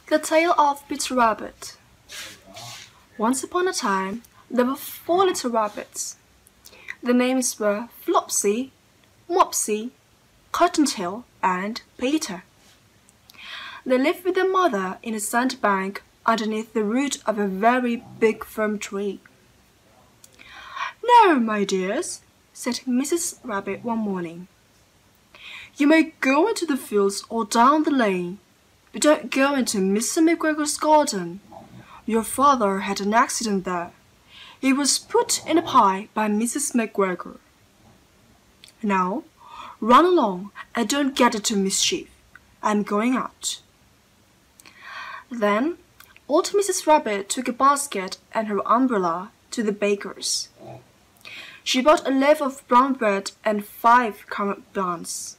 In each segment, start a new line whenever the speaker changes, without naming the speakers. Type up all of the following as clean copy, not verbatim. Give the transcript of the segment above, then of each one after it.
The Tale of Peter Rabbit. Once upon a time, there were 4 little rabbits. Their names were Flopsy, Mopsy, Cottontail, and Peter. They lived with their mother in a sandbank underneath the root of a very big firm tree. "Now, my dears," said Mrs. Rabbit one morning, "you may go into the fields or down the lane, but don't go into Mr. McGregor's garden. Your father had an accident there. He was put in a pie by Mrs. McGregor. Now, run along and don't get into mischief. I'm going out." Then old Mrs. Rabbit took a basket and her umbrella to the baker's. She bought a loaf of brown bread and 5 currant buns.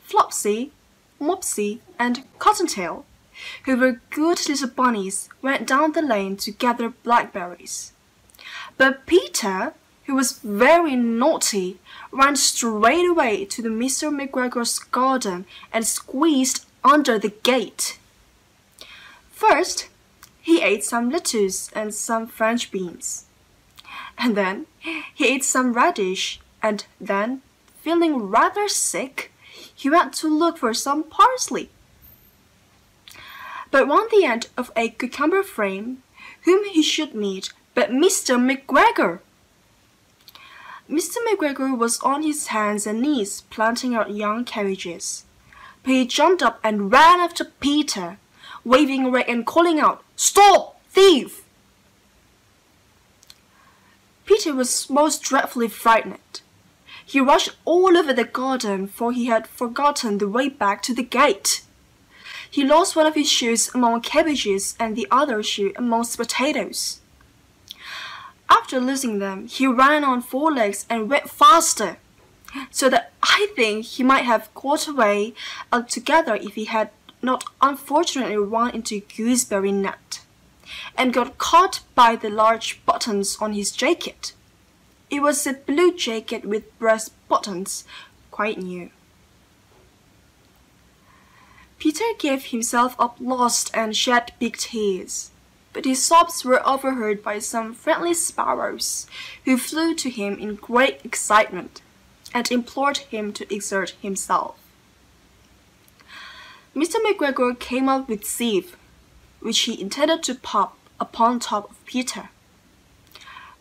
Flopsy, Mopsy, and Cottontail, who were good little bunnies, went down the lane to gather blackberries. But Peter, who was very naughty, ran straight away to the Mr. McGregor's garden and squeezed under the gate. First, he ate some lettuce and some French beans. And then he ate some radish, and then, feeling rather sick, he went to look for some parsley. But round the end of a cucumber frame, whom he should meet but Mr. McGregor. Mr. McGregor was on his hands and knees planting out young cabbages. But he jumped up and ran after Peter, waving a rake and calling out, "Stop, thief!" Peter was most dreadfully frightened. He rushed all over the garden, for he had forgotten the way back to the gate. He lost one of his shoes among cabbages and the other shoe amongst potatoes. After losing them, he ran on 4 legs and went faster, so that I think he might have got away altogether if he had not unfortunately run into a gooseberry net, and got caught by the large buttons on his jacket. It was a blue jacket with brass buttons, quite new. Peter gave himself up lost and shed big tears, but his sobs were overheard by some friendly sparrows, who flew to him in great excitement, and implored him to exert himself. Mr. McGregor came up with sieve, which he intended to pop upon top of Peter.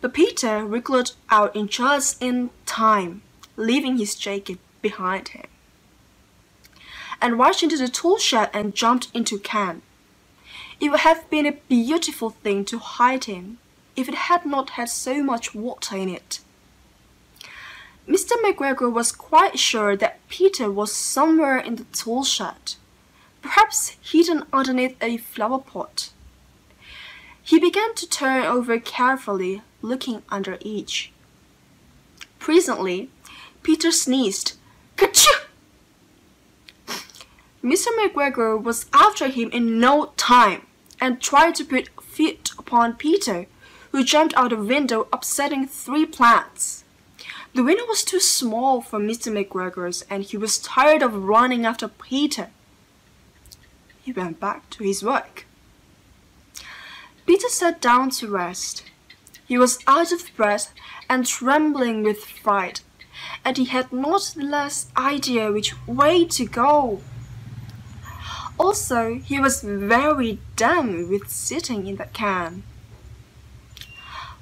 But Peter wriggled out just in time, leaving his jacket behind him, and rushed into the tool shed and jumped into a can. It would have been a beautiful thing to hide in, if it had not had so much water in it. Mr. McGregor was quite sure that Peter was somewhere in the tool shed, perhaps hidden underneath a flower pot. He began to turn over carefully, looking under each. Presently, Peter sneezed. "Kerchoo!" Mr. McGregor was after him in no time, and tried to put feet upon Peter, who jumped out the window, upsetting 3 plants. The window was too small for Mr. McGregor's, and he was tired of running after Peter. He went back to his work. Peter sat down to rest. He was out of breath and trembling with fright, and he had not the least idea which way to go. Also, he was very dumb with sitting in that can.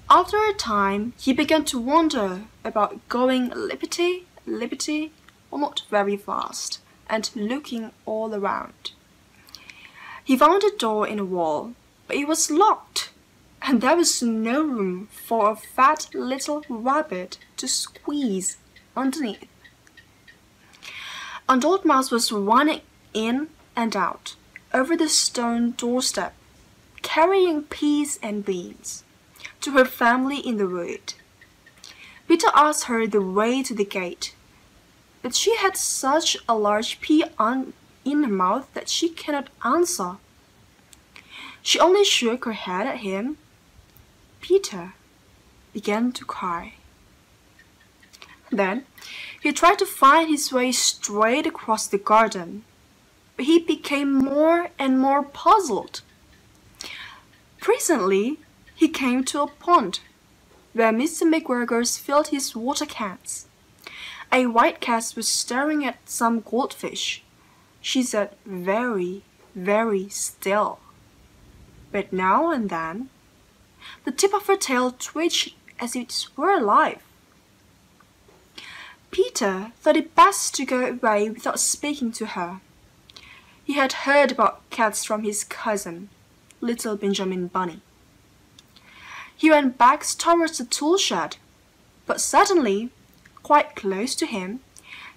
After a time, he began to wonder about going lippity, or not very fast, and looking all around. He found a door in the wall, but it was locked, and there was no room for a fat little rabbit to squeeze underneath. An old mouse was running in and out over the stone doorstep, carrying peas and beans to her family in the wood. Peter asked her the way to the gate, but she had such a large pea in her mouth that she cannot answer. She only shook her head at him. Peter began to cry. Then he tried to find his way straight across the garden. but he became more and more puzzled. Presently, he came to a pond where Mr. McGregor filled his water cans. A white cat was staring at some goldfish. She sat very, very still. But now and then, the tip of her tail twitched as if it were alive. Peter thought it best to go away without speaking to her. He had heard about cats from his cousin, little Benjamin Bunny. He went back towards the tool shed, but suddenly, quite close to him,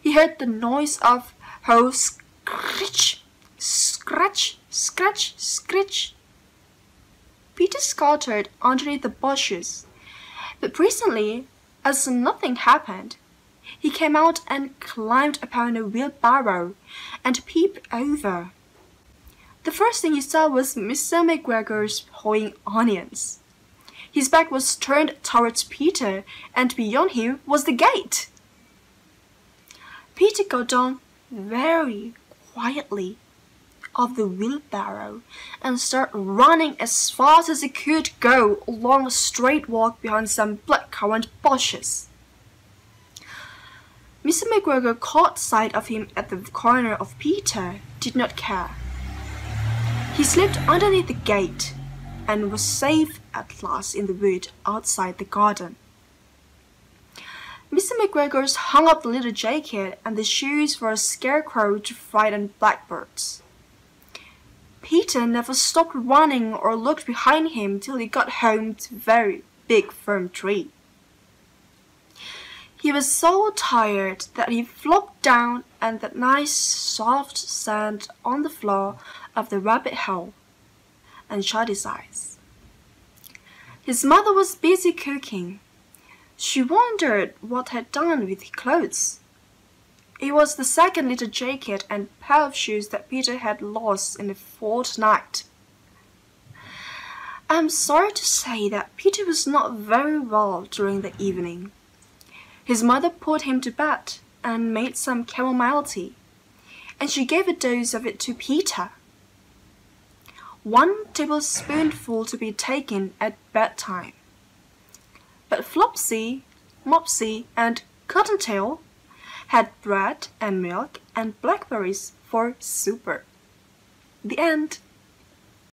he heard the noise of her scratch, scratch, scratch, scratch. Peter scuttled underneath the bushes, but presently, as nothing happened, he came out and climbed upon a wheelbarrow and peeped over. The first thing he saw was Mr. McGregor's hoeing onions. His back was turned towards Peter, and beyond him was the gate. Peter got down very quietly off the wheelbarrow and started running as fast as he could go along a straight walk behind some blackcurrant bushes. Mr. McGregor caught sight of him at the corner of Peter, did not care. He slipped underneath the gate and was safe at last in the wood outside the garden. Mr. McGregor hung up the little jacket and the shoes for a scarecrow to frighten blackbirds. Peter never stopped running or looked behind him till he got home to a very big firm tree. He was so tired that he flopped down on the nice soft sand on the floor of the rabbit hole and shut his eyes. His mother was busy cooking. She wondered what had done with his clothes. It was the second little jacket and pair of shoes that Peter had lost in a fortnight. I am sorry to say that Peter was not very well during the evening. His mother put him to bed and made some chamomile tea, and she gave a dose of it to Peter. 1 tablespoonful to be taken at bedtime. But Flopsy, Mopsy, and Cottontail had bread and milk and blackberries for supper. The end.